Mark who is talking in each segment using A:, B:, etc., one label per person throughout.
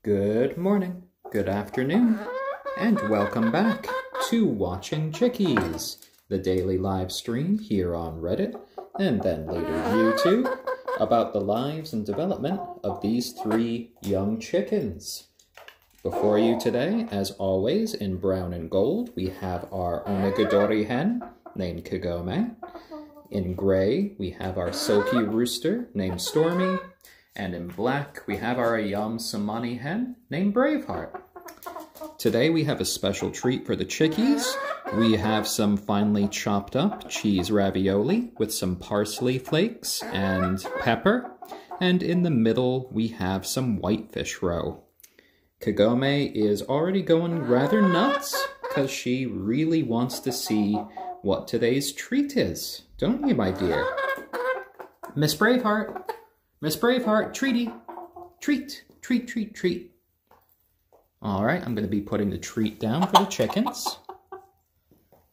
A: Good morning, good afternoon, and welcome back to Watching Chickies, the daily live stream here on Reddit, and then later YouTube, about the lives and development of these 3 young chickens. Before you today, as always, in brown and gold, we have our onagadori hen, named Kagome. In gray, we have our silkie rooster, named Stormy. And in black, we have our ayam cemeni hen, named Braveheart. Today, we have a special treat for the chickies. We have some finely chopped up cheese ravioli with some parsley flakes and pepper. And in the middle, we have some whitefish roe. Kagome is already going rather nuts because she really wants to see what today's treat is. Don't you, my dear? Miss Braveheart! Miss Braveheart, treaty! Treat, treat, treat, treat. Alright, I'm going to be putting the treat down for the chickens.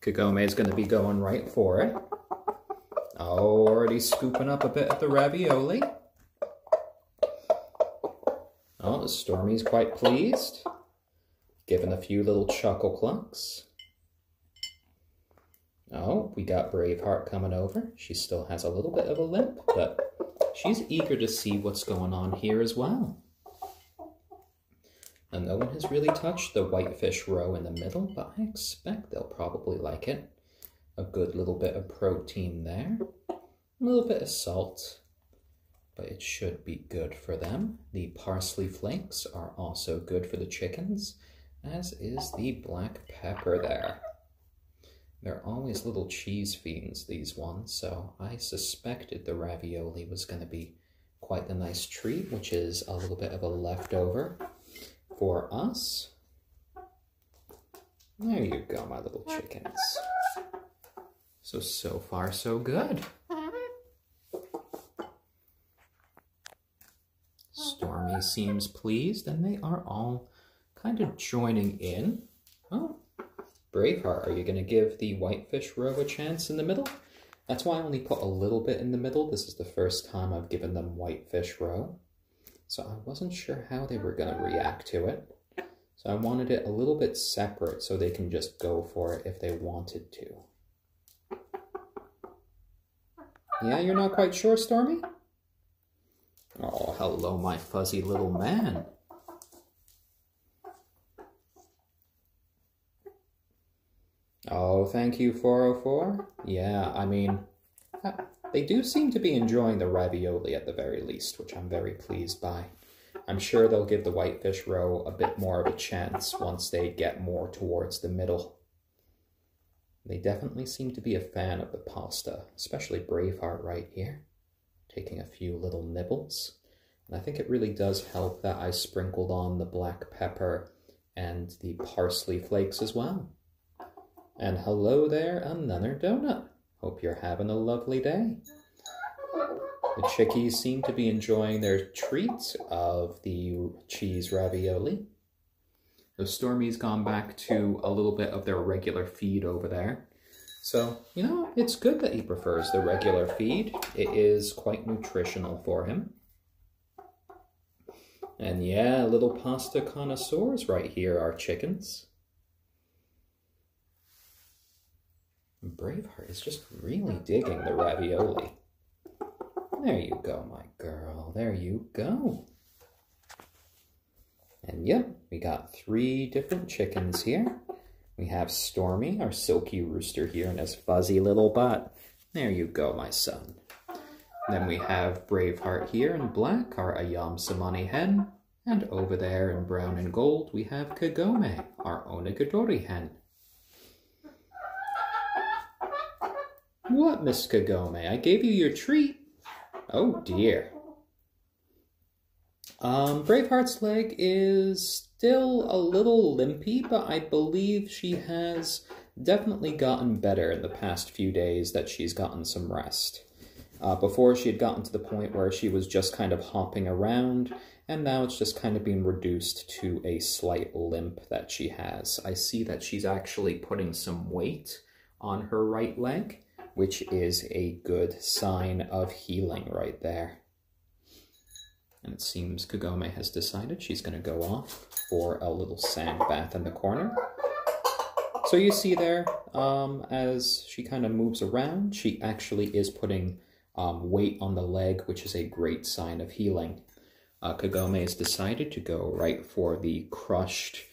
A: Kagome is going to be going right for it. Oh, already scooping up a bit of the ravioli. Oh, the Stormy's quite pleased. Giving a few little chuckle clucks. Oh, we got Braveheart coming over. She still has a little bit of a limp, but she's eager to see what's going on here as well. And no one has really touched the whitefish roe in the middle, but I expect they'll probably like it. A good little bit of protein there. A little bit of salt, but it should be good for them. The parsley flakes are also good for the chickens, as is the black pepper there. They're always little cheese fiends, these ones, so I suspected the ravioli was going to be quite the nice treat, which is a little bit of a leftover for us. There you go, my little chickens. So far, so good. Stormy seems pleased, and they are all kind of joining in. Oh. Braveheart, are you going to give the whitefish roe a chance in the middle? That's why I only put a little bit in the middle. This is the first time I've given them whitefish roe. So I wasn't sure how they were going to react to it. So I wanted it a little bit separate so they can just go for it if they wanted to. Yeah, you're not quite sure, Stormy? Oh, hello, my fuzzy little man. Oh, thank you, 404. Yeah, I mean, they do seem to be enjoying the ravioli at the very least, which I'm very pleased by. I'm sure they'll give the whitefish roe a bit more of a chance once they get more towards the middle. They definitely seem to be a fan of the pasta, especially Braveheart right here, taking a few little nibbles. And I think it really does help that I sprinkled on the black pepper and the parsley flakes as well. And hello there, another donut. Hope you're having a lovely day. The chickies seem to be enjoying their treat of the cheese ravioli. The Stormy's gone back to a little bit of their regular feed over there. So, you know, it's good that he prefers the regular feed. It is quite nutritional for him. And yeah, little pasta connoisseurs right here, our chickens. Braveheart is just really digging the ravioli. There you go, my girl. There you go. And yep, we got 3 different chickens here. We have Stormy, our silkie rooster here, and his fuzzy little butt. There you go, my son. Then we have Braveheart here in black, our ayam cemeni hen. And over there in brown and gold, we have Kagome, our onagadori hen. What, Miss Kagome? I gave you your treat. Oh, dear. Braveheart's leg is still a little limpy, but I believe she has definitely gotten better in the past few days that she's gotten some rest. Before, she had gotten to the point where she was just kind of hopping around, and now it's just kind of being reduced to a slight limp that she has. I see that she's actually putting some weight on her right leg, which is a good sign of healing right there. And it seems Kagome has decided she's going to go off for a little sand bath in the corner. So you see there, as she kind of moves around, she actually is putting weight on the leg, which is a great sign of healing. Kagome has decided to go right for the crushed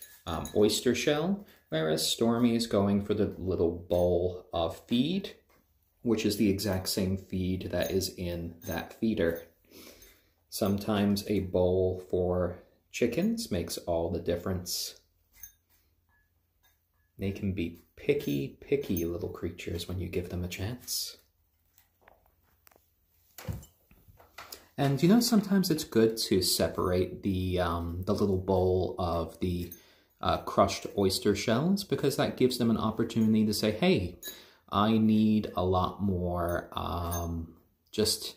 A: oyster shell, whereas Stormy is going for the little bowl of feed, which is the exact same feed that is in that feeder. Sometimes a bowl for chickens makes all the difference. They can be picky, picky little creatures when you give them a chance. And you know, sometimes it's good to separate the little bowl of the crushed oyster shells, because that gives them an opportunity to say, hey, I need a lot more just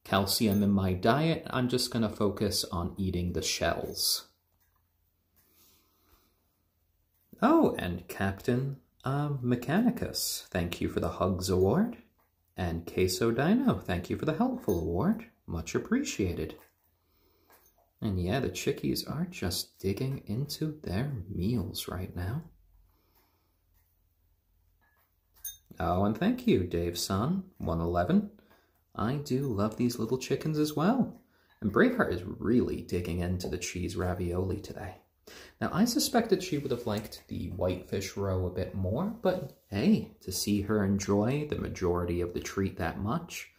A: calcium in my diet. I'm just going to focus on eating the shells. Oh, and Captain Mechanicus, thank you for the Hugs Award. And Queso Dino, thank you for the Helpful Award. Much appreciated. And yeah, the chickies are just digging into their meals right now. Oh, and thank you, Dave-san, 111. I do love these little chickens as well. And Braveheart is really digging into the cheese ravioli today. Now, I suspected she would have liked the whitefish roe a bit more, but hey, to see her enjoy the majority of the treat that much,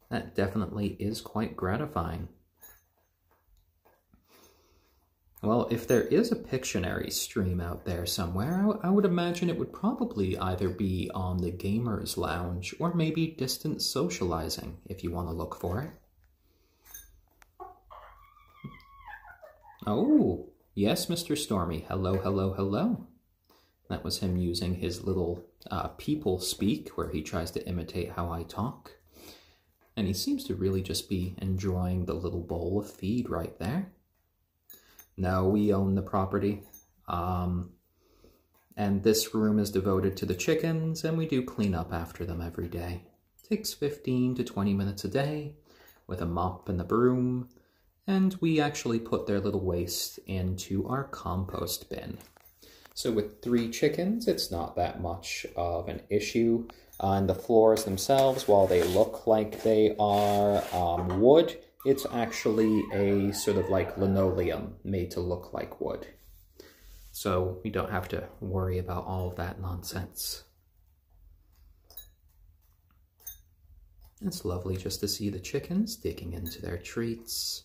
A: that definitely is quite gratifying. Well, if there is a Pictionary stream out there somewhere, I would imagine it would probably either be on the Gamers Lounge or maybe Distant Socializing, if you want to look for it. Oh, yes, Mr. Stormy. Hello, hello, hello. That was him using his little people speak, where he tries to imitate how I talk. And he seems to really just be enjoying the little bowl of feed right there. No, we own the property. And this room is devoted to the chickens, and we do clean up after them every day. It takes 15 to 20 minutes a day with a mop and a broom, and we actually put their little waste into our compost bin. So with 3 chickens, it's not that much of an issue. And the floors themselves, while they look like they are wood, it's actually a sort of like linoleum made to look like wood. So we don't have to worry about all of that nonsense. It's lovely just to see the chickens digging into their treats,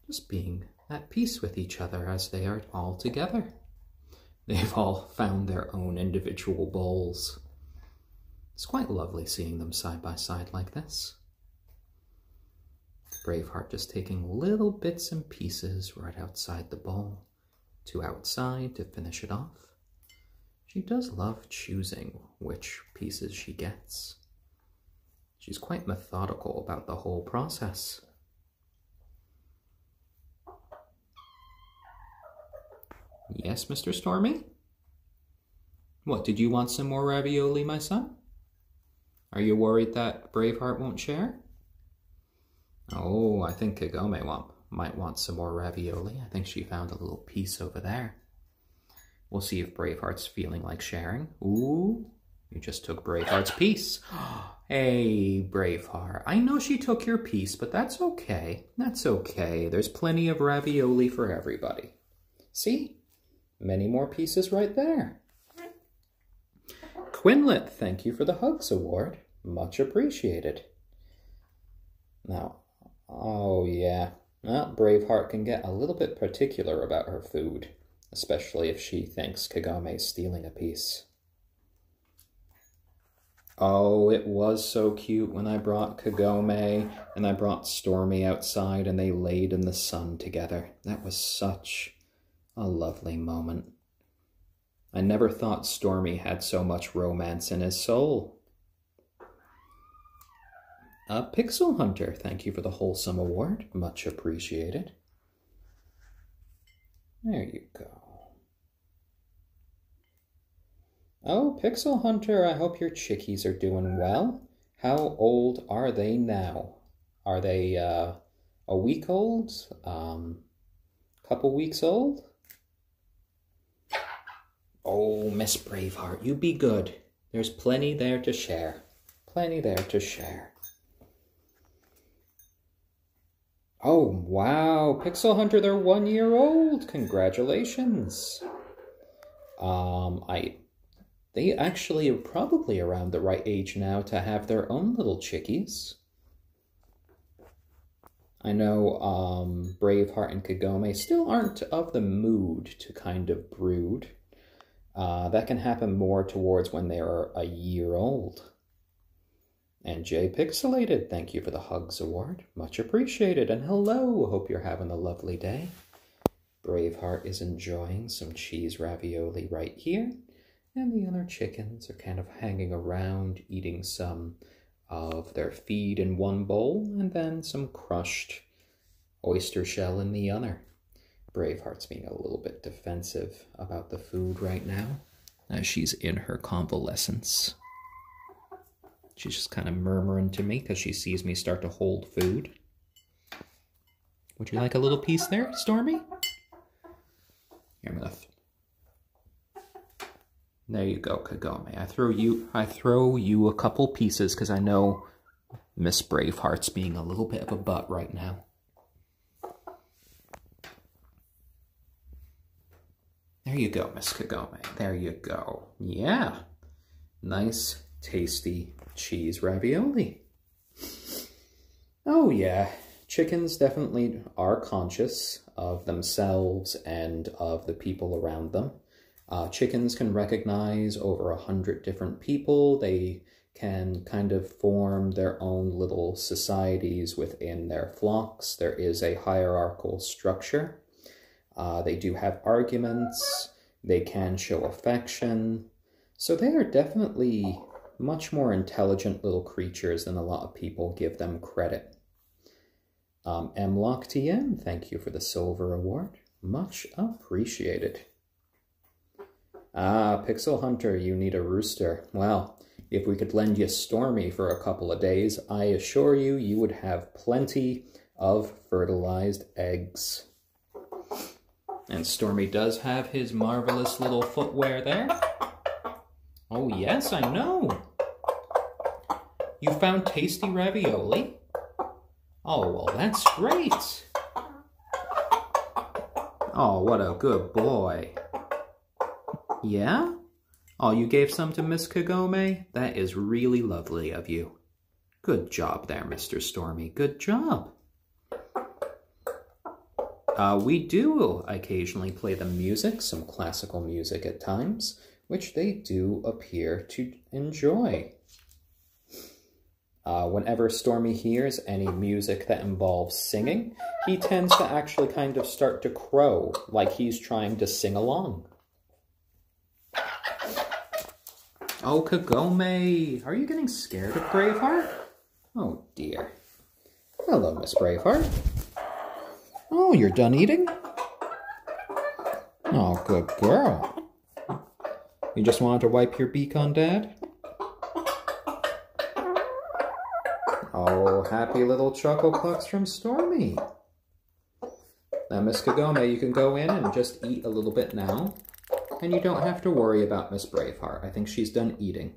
A: just being at peace with each other as they are all together. They've all found their own individual bowls. It's quite lovely seeing them side by side like this. Braveheart just taking little bits and pieces right outside the bowl to outside to finish it off. She does love choosing which pieces she gets. She's quite methodical about the whole process. Yes, Mr. Stormy? What, did you want some more ravioli, my son? Are you worried that Braveheart won't share? Oh, I think Kagome might want some more ravioli. I think she found a little piece over there. We'll see if Braveheart's feeling like sharing. Ooh, you just took Braveheart's piece. Hey, Braveheart, I know she took your piece, but that's okay. That's okay. There's plenty of ravioli for everybody. See? Many more pieces right there. Quinlet, thank you for the Hugs Award. Much appreciated. Now, oh yeah, well, Braveheart can get a little bit particular about her food, especially if she thinks Kagome's stealing a piece. Oh, it was so cute when I brought Kagome and I brought Stormy outside and they laid in the sun together. That was such a lovely moment. I never thought Stormy had so much romance in his soul. Pixel Hunter, thank you for the Wholesome Award. Much appreciated. There you go. Oh, Pixel Hunter, I hope your chickies are doing well. How old are they now? Are they a week old, couple weeks old. Oh, Miss Braveheart, you be good. There's plenty there to share. Plenty there to share. Oh, wow. Pixel Hunter, they're 1 year old. Congratulations. They actually are probably around the right age now to have their own little chickies. I know Braveheart and Kagome still aren't of the mood to kind of brood. That can happen more towards when they are a year old. And Jay Pixelated, thank you for the Hugs Award. Much appreciated. And hello, hope you're having a lovely day. Braveheart is enjoying some cheese ravioli right here. And the other chickens are kind of hanging around, eating some of their feed in one bowl, and then some crushed oyster shell in the other. Braveheart's being a little bit defensive about the food right now, as she's in her convalescence. She's just kind of murmuring to me because she sees me start to hold food. Would you like a little piece there, Stormy? Here, I'm gonna... There you go, Kagome. I throw you a couple pieces because I know Miss Braveheart's being a little bit of a butt right now. There you go, Miss Kagome. There you go. Yeah. Nice, tasty cheese ravioli. Oh yeah, chickens definitely are conscious of themselves and of the people around them. Chickens can recognize over 100 different people. They can kind of form their own little societies within their flocks. There is a hierarchical structure. They do have arguments. They can show affection. So they are definitely much more intelligent little creatures than a lot of people give them credit. MLockTM, thank you for the Silver Award. Much appreciated. Ah, Pixel Hunter, you need a rooster. Well, if we could lend you Stormy for a couple of days, I assure you, you would have plenty of fertilized eggs. And Stormy does have his marvelous little footwear there. Oh yes, I know. You found tasty ravioli? Oh, well, that's great. Oh, what a good boy. Yeah? Oh, you gave some to Miss Kagome? That is really lovely of you. Good job there, Mr. Stormy. Good job. We do occasionally play the music, some classical music at times, which they do appear to enjoy. Whenever Stormy hears any music that involves singing, he tends to actually kind of start to crow, like he's trying to sing along. Oh, Kagome, are you getting scared of Braveheart? Oh, dear. Hello, Miss Braveheart. Oh, you're done eating? Oh, good girl. You just wanted to wipe your beak on Dad? Oh, happy little chuckle clucks from Stormy. Now, Miss Kagome, you can go in and just eat a little bit now. And you don't have to worry about Miss Braveheart. I think she's done eating.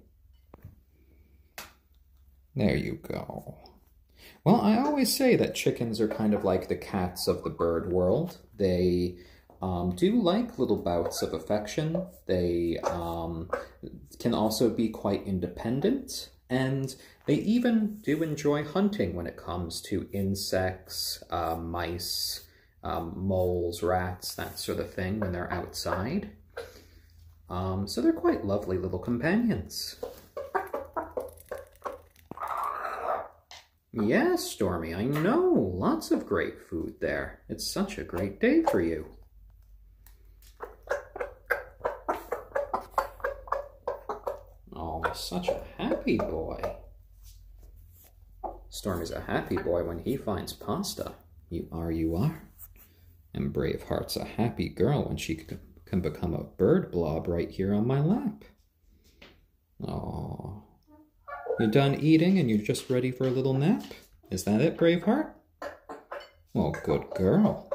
A: There you go. Well, I always say that chickens are kind of like the cats of the bird world. They do like little bouts of affection. They can also be quite independent. And they even do enjoy hunting when it comes to insects, mice, moles, rats, that sort of thing when they're outside. So they're quite lovely little companions. Yes, Stormy, I know. Lots of great food there. It's such a great day for you. Oh, such a happy boy. Stormy's a happy boy when he finds pasta. You are. And Braveheart's a happy girl when she can become a bird blob right here on my lap. Oh. You done eating and you're just ready for a little nap? Is that it, Braveheart? Oh, good girl.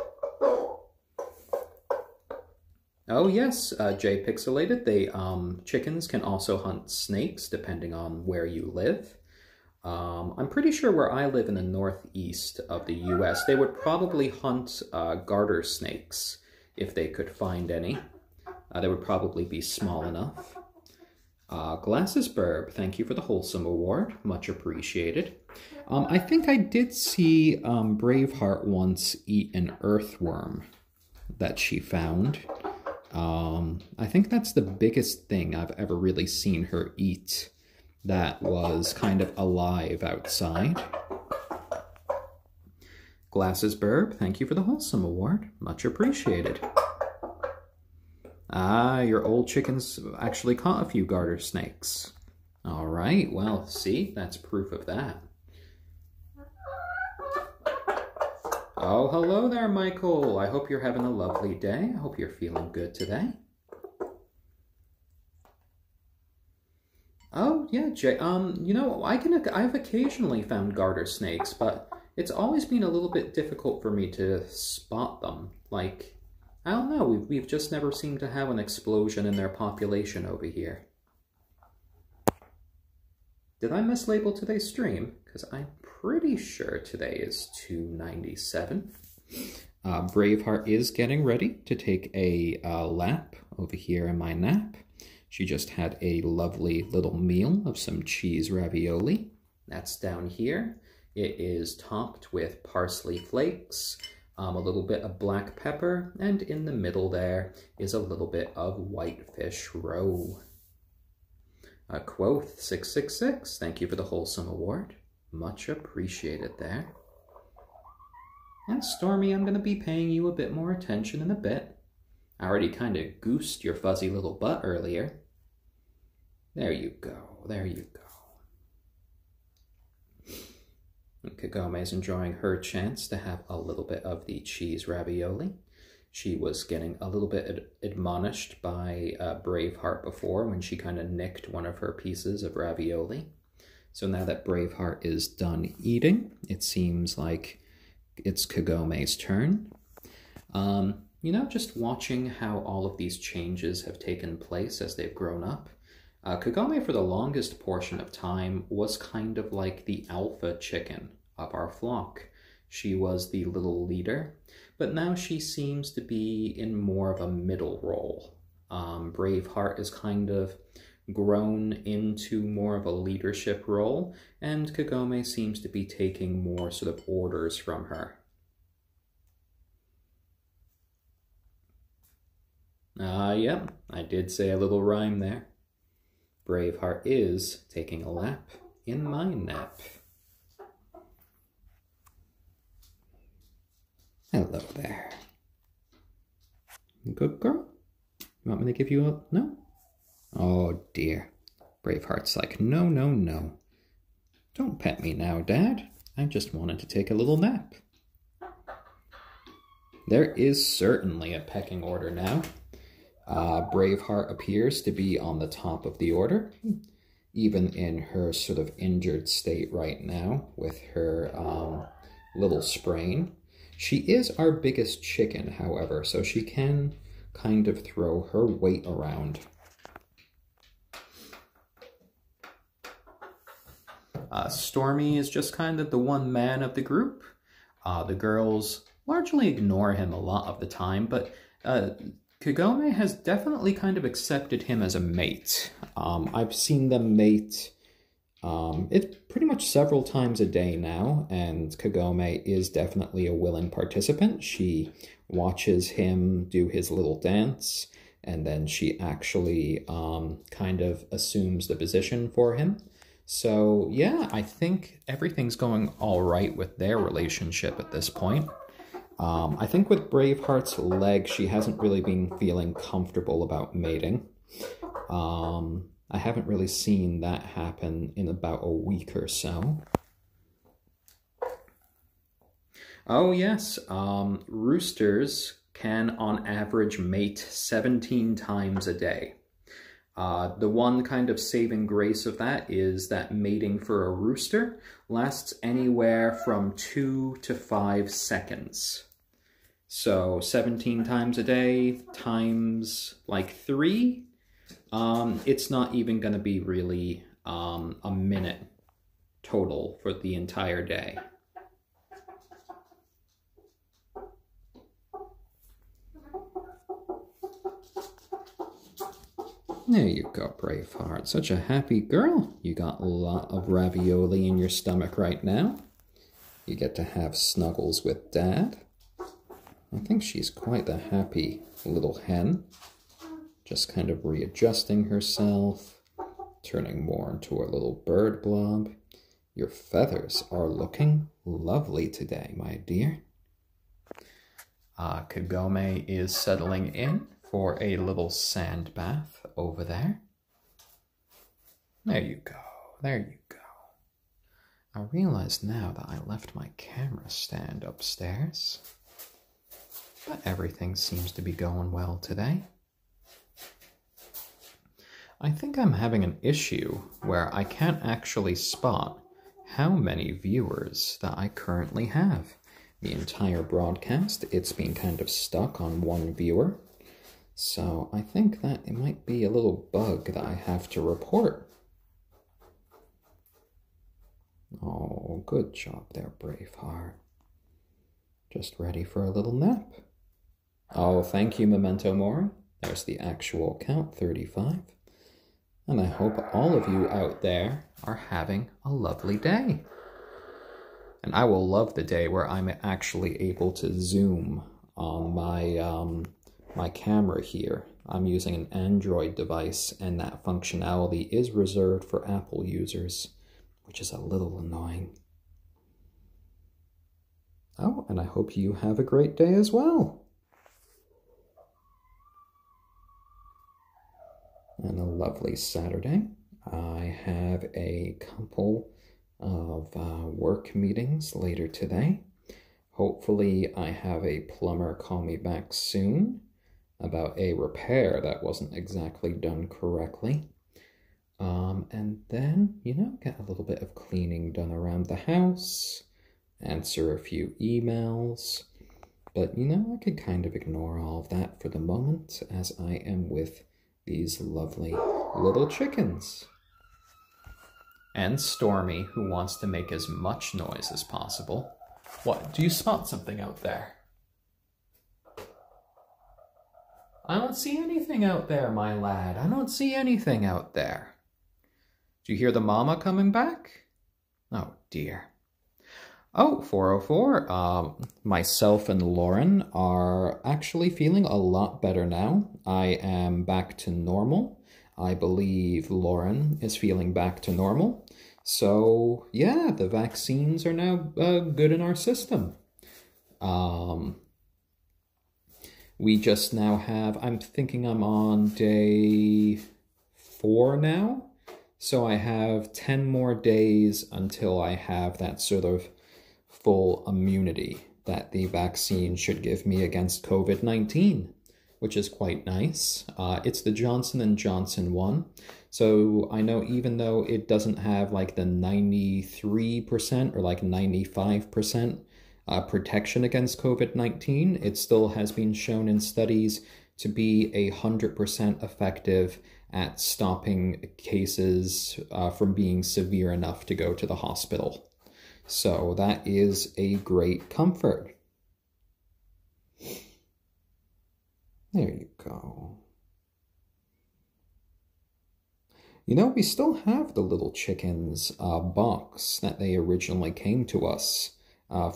A: Oh yes, J Pixelated, chickens can also hunt snakes depending on where you live. I'm pretty sure where I live in the northeast of the US, they would probably hunt garter snakes if they could find any. They would probably be small enough. Glasses Burb, thank you for the Wholesome Award. Much appreciated. I think I did see Braveheart once eat an earthworm that she found. I think that's the biggest thing I've ever really seen her eat that was kind of alive outside. Glasses Burb, thank you for the Wholesome Award. Much appreciated. Ah, your old chickens actually caught a few garter snakes. All right, well, see, that's proof of that. Oh, hello there, Michael. I hope you're having a lovely day. I hope you're feeling good today. Oh, yeah, Jay. You know, I've occasionally found garter snakes, but it's always been a little bit difficult for me to spot them. Like, I don't know, we've just never seemed to have an explosion in their population over here. Did I mislabel today's stream? Because I'm pretty sure today is 297. Braveheart is getting ready to take a lap over here in my nap. She just had a lovely little meal of some cheese ravioli. That's down here. It is topped with parsley flakes, a little bit of black pepper, and in the middle there is a little bit of whitefish roe. Quoth 666, thank you for the Wholesome Award. Much appreciated there. And Stormy, I'm going to be paying you a bit more attention in a bit. I already kind of goosed your fuzzy little butt earlier. There you go, there you go. And Kagome's enjoying her chance to have a little bit of the cheese ravioli. She was getting a little bit admonished by Braveheart before when she kind of nicked one of her pieces of ravioli. So now that Braveheart is done eating, it seems like it's Kagome's turn. You know, just watching how all of these changes have taken place as they've grown up. Kagome, for the longest portion of time, was kind of like the alpha chicken of our flock. She was the little leader, but now she seems to be in more of a middle role. Braveheart is kind of grown into more of a leadership role, and Kagome seems to be taking more sort of orders from her. Yep, I did say a little rhyme there. Braveheart is taking a lap in my nap. Hello there. Good girl. You want me to give you a... No? Oh dear. Braveheart's like, no, no, no. Don't pet me now, Dad. I just wanted to take a little nap. There is certainly a pecking order now. Braveheart appears to be on the top of the order, even in her sort of injured state right now with her little sprain. She is our biggest chicken, however, so she can kind of throw her weight around. Stormy is just kind of the one man of the group. The girls largely ignore him a lot of the time, but Kagome has definitely kind of accepted him as a mate. I've seen them mate it's pretty much several times a day now, and Kagome is definitely a willing participant. She watches him do his little dance, and then she actually kind of assumes the position for him. So yeah, I think everything's going all right with their relationship at this point. I think with Braveheart's leg, she hasn't really been feeling comfortable about mating. I haven't really seen that happen in about a week or so. Oh yes, roosters can on average mate 17 times a day. The one kind of saving grace of that is that mating for a rooster lasts anywhere from 2 to 5 seconds. So 17 times a day times like 3, it's not even going to be really a minute total for the entire day. There you go, Braveheart. Such a happy girl. You got a lot of ravioli in your stomach right now. You get to have snuggles with Dad. I think she's quite the happy little hen. Just kind of readjusting herself, turning more into a little bird blob. Your feathers are looking lovely today, my dear. Kagome is settling in for a little sand bath over there. There you go, there you go. I realize now that I left my camera stand upstairs, but everything seems to be going well today. I think I'm having an issue where I can't actually spot how many viewers that I currently have. The entire broadcast, it's been kind of stuck on one viewer. So I think that it might be a little bug that I have to report. Oh, good job there, Braveheart. Just ready for a little nap. Oh, thank you, Memento Mori. There's the actual count, 35. And I hope all of you out there are having a lovely day. And I will love the day where I'm actually able to zoom on my camera here. I'm using an Android device, and that functionality is reserved for Apple users, which is a little annoying. Oh, and I hope you have a great day as well. And a lovely Saturday. I have a couple of work meetings later today. Hopefully I have a plumber call me back soon about a repair that wasn't exactly done correctly. And then, you know, get a little bit of cleaning done around the house, answer a few emails. But, you know, I could kind of ignore all of that for the moment as I am with these lovely little chickens. And Stormy, who wants to make as much noise as possible. What, do you spot something out there? I don't see anything out there, my lad. I don't see anything out there. Do you hear the mama coming back? Oh, dear. Oh, 404. Myself and Lauren are actually feeling a lot better now. I am back to normal. I believe Lauren is feeling back to normal. So, yeah, the vaccines are now good in our system. We just now have, I'm thinking I'm on day 4 now. So I have 10 more days until I have that sort of full immunity that the vaccine should give me against COVID-19, which is quite nice. It's the Johnson & Johnson one. So I know even though it doesn't have like the 93% or like 95% protection against COVID-19, it still has been shown in studies to be 100% effective at stopping cases from being severe enough to go to the hospital. So that is a great comfort. There you go. You know, we still have the little chickens box that they originally came to us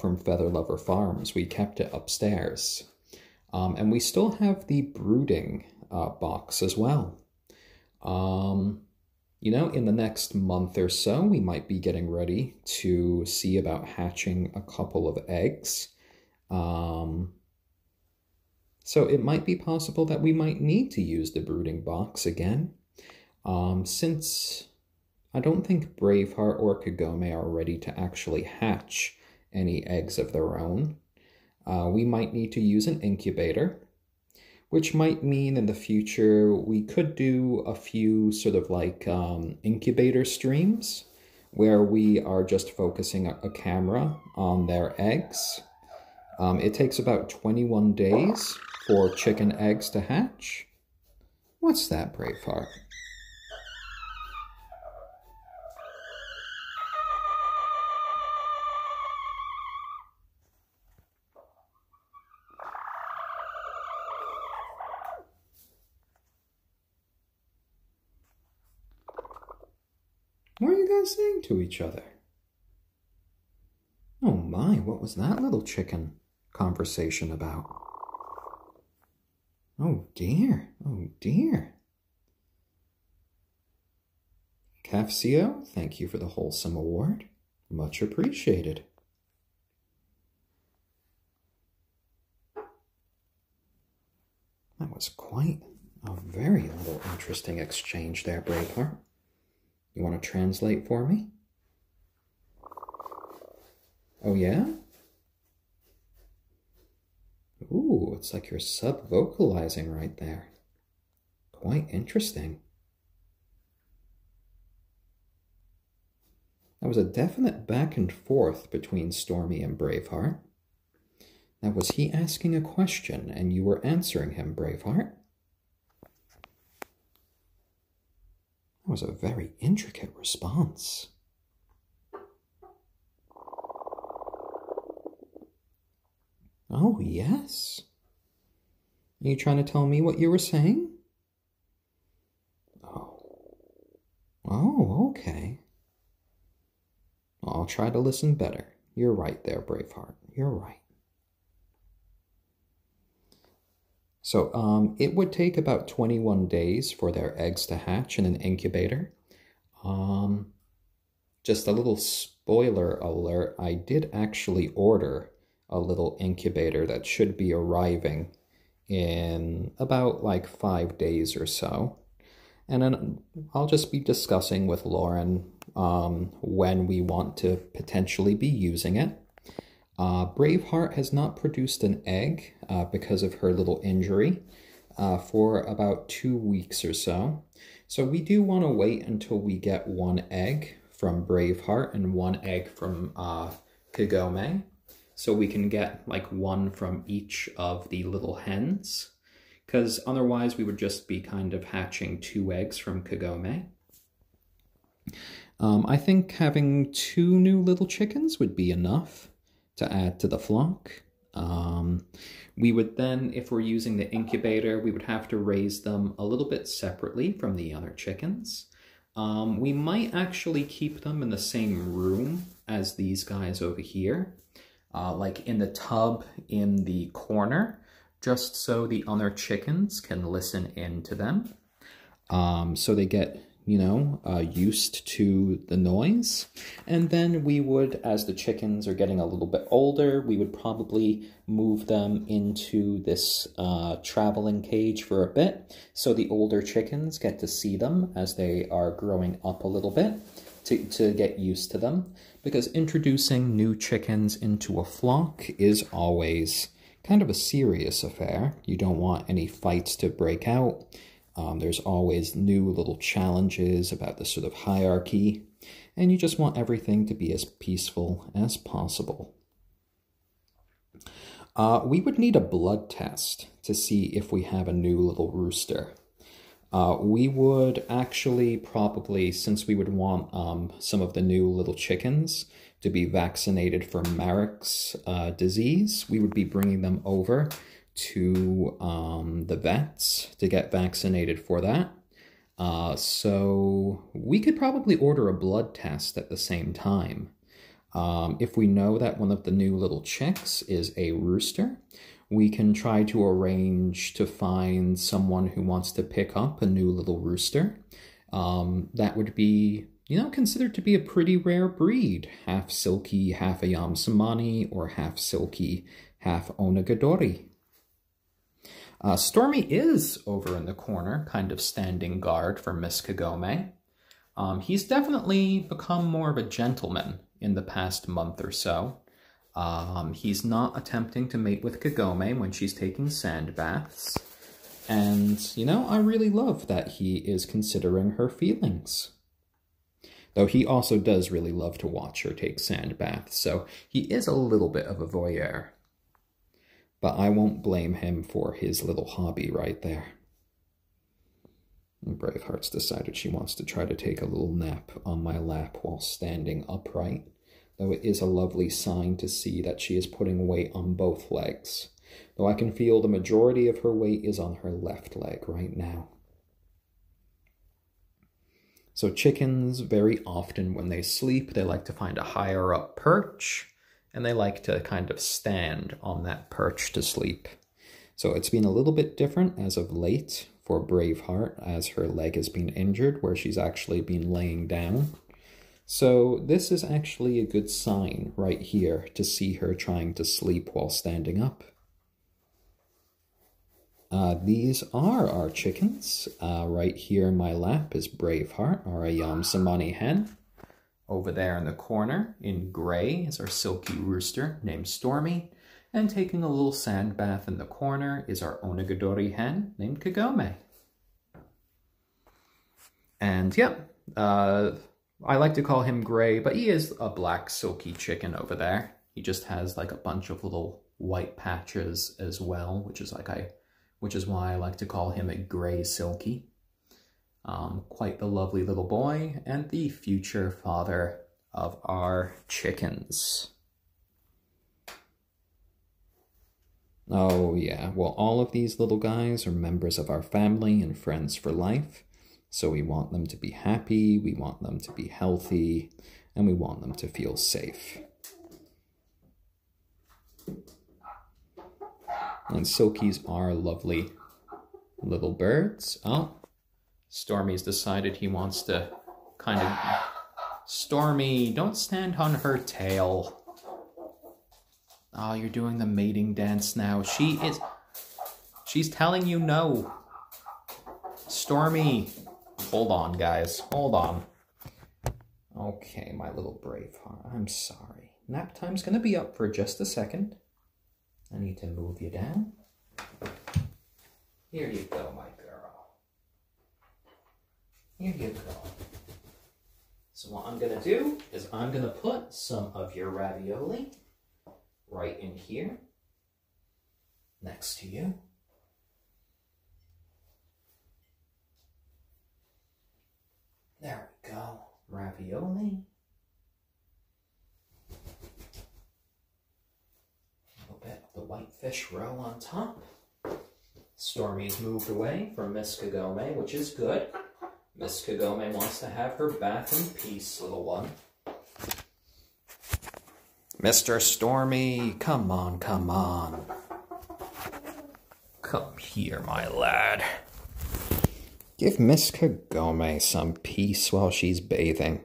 A: from Feather Lover Farms. We kept it upstairs. And we still have the brooding box as well. You know, in the next month or so, we might be getting ready to see about hatching a couple of eggs. So it might be possible that we might need to use the brooding box again. Since I don't think Braveheart or Kagome are ready to actually hatch any eggs of their own, we might need to use an incubator. which might mean in the future we could do a few sort of like incubator streams where we are just focusing a camera on their eggs. It takes about 21 days for chicken eggs to hatch. What's that, Braveheart? What are you guys saying to each other? Oh my, what was that little chicken conversation about? Oh dear, oh dear. Cafcio, thank you for the wholesome award. Much appreciated. That was quite a very little interesting exchange there, Braveheart. You want to translate for me? Oh, yeah? Ooh, it's like you're sub-vocalizing right there. Quite interesting. That was a definite back and forth between Stormy and Braveheart. Now, was he asking a question and you were answering him, Braveheart? That was a very intricate response. Oh, yes. Are you trying to tell me what you were saying? Oh, okay. I'll try to listen better. You're right there, Braveheart. You're right. So, it would take about 21 days for their eggs to hatch in an incubator. Just a little spoiler alert, I did actually order a little incubator that should be arriving in about like 5 days or so. And then I'll just be discussing with Lauren when we want to potentially be using it. Braveheart has not produced an egg because of her little injury for about 2 weeks or so. So we do want to wait until we get 1 egg from Braveheart and 1 egg from Kagome. So we can get like 1 from each of the little hens. Because otherwise we would just be kind of hatching 2 eggs from Kagome. I think having 2 new little chickens would be enough to add to the flock. We would then, if we're using the incubator, we would have to raise them a little bit separately from the other chickens. We might actually keep them in the same room as these guys over here, like in the tub in the corner, just so the other chickens can listen in to them. So they get, you know, used to the noise. And then we would, as the chickens are getting a little bit older, we would probably move them into this traveling cage for a bit, so the older chickens get to see them as they are growing up a little bit, to get used to them. Because introducing new chickens into a flock is always kind of a serious affair. You don't want any fights to break out. There's always new little challenges about the sort of hierarchy, and you just want everything to be as peaceful as possible. We would need a blood test to see if we have a new little rooster. We would actually probably, since we would want some of the new little chickens to be vaccinated for Marek's disease, we would be bringing them over to the vets to get vaccinated for that. So we could probably order a blood test at the same time. If we know that one of the new little chicks is a rooster, we can try to arrange to find someone who wants to pick up a new little rooster. That would be, you know, considered to be a pretty rare breed. Half silkie, half ayam cemeni, or half silkie, half onagadori. Stormy is over in the corner, kind of standing guard for Miss Kagome. He's definitely become more of a gentleman in the past month or so. He's not attempting to mate with Kagome when she's taking sand baths. And, you know, I really love that he is considering her feelings. Though he also does really love to watch her take sand baths, so he is a little bit of a voyeur. But I won't blame him for his little hobby right there. And Braveheart's decided she wants to try to take a little nap on my lap while standing upright, though it is a lovely sign to see that she is putting weight on both legs, though I can feel the majority of her weight is on her left leg right now. So chickens, very often when they sleep, they like to find a higher up perch, and they like to kind of stand on that perch to sleep. So it's been a little bit different as of late for Braveheart, as her leg has been injured, where she's actually been laying down. So this is actually a good sign right here to see her trying to sleep while standing up. These are our chickens. Right here in my lap is Braveheart, our ayam cemeni hen. Over there in the corner, in gray, is our silky rooster named Stormy. And taking a little sand bath in the corner is our onagadori hen named Kagome. And yep, I like to call him gray, but he is a black silky chicken over there. He just has like a bunch of little white patches as well, which is why I like to call him a gray silky. Quite the lovely little boy, and the future father of our chickens. Oh yeah, well, all of these little guys are members of our family and friends for life, so we want them to be happy, we want them to be healthy, and we want them to feel safe. And silkies are lovely little birds. Oh, Stormy's decided he wants to kind of... Stormy, don't stand on her tail. Oh, you're doing the mating dance now. She's telling you no. Stormy. Hold on, guys. Hold on. Okay, my little Braveheart. I'm sorry. Nap time's gonna be up for just a second. I need to move you down. Here you go, my girl. Here you go. So what I'm gonna do is I'm gonna put some of your ravioli right in here, next to you. There we go, ravioli. A little bit of the white fish roe on top. Stormy's moved away from Miss Kagome, which is good. Miss Kagome wants to have her bath in peace, little one. Mr. Stormy, come on, come on. Come here, my lad. Give Miss Kagome some peace while she's bathing.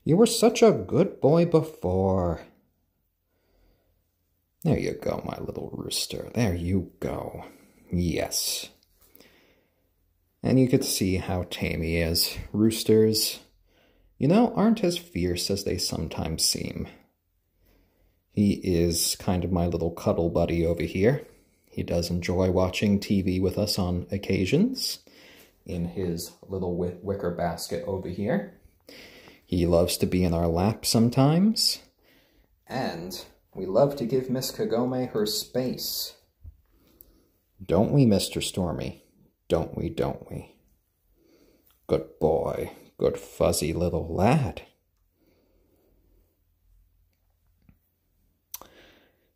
A: You were such a good boy before. There you go, my little rooster. There you go. Yes. And you could see how tame he is. Roosters, you know, aren't as fierce as they sometimes seem. He is kind of my little cuddle buddy over here. He does enjoy watching TV with us on occasions in his little wicker basket over here. He loves to be in our lap sometimes. And we love to give Miss Kagome her space. Don't we, Mr. Stormy? Don't we, don't we? Good boy. Good fuzzy little lad.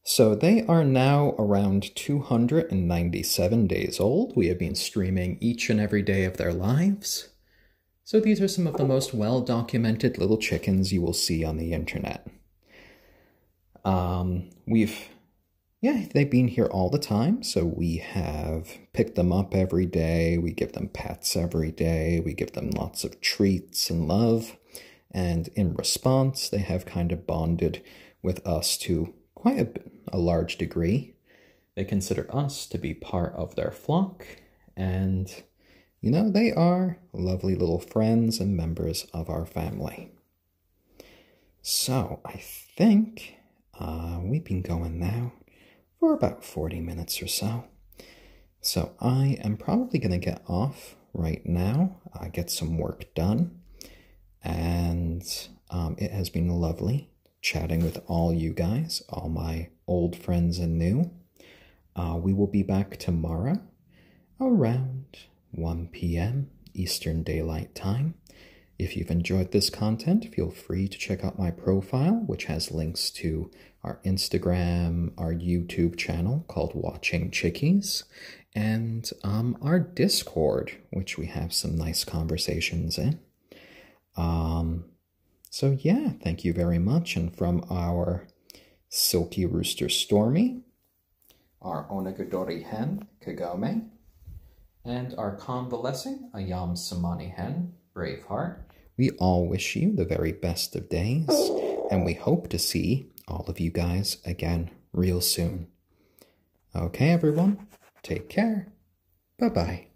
A: So they are now around 297 days old. We have been streaming each and every day of their lives. So these are some of the most well-documented little chickens you will see on the internet. They've been here all the time, so we have picked them up every day, we give them pets every day, we give them lots of treats and love, and in response, they have kind of bonded with us to quite a large degree. They consider us to be part of their flock, and, you know, they are lovely little friends and members of our family. So, I think we've been going now for about 40 minutes or so. So I am probably going to get off right now, get some work done, and it has been lovely chatting with all you guys, all my old friends and new. We will be back tomorrow around 1 p.m. Eastern Daylight Time. If you've enjoyed this content, feel free to check out my profile, which has links to our Instagram, our YouTube channel called Watching Chickies, and our Discord, which we have some nice conversations in. So yeah, thank you very much. And from our silky rooster Stormy, our onagadori hen Kagome, and our convalescing ayam cemeni hen Braveheart, we all wish you the very best of days, and we hope to see all of you guys again real soon. Okay, everyone, take care. Bye-bye.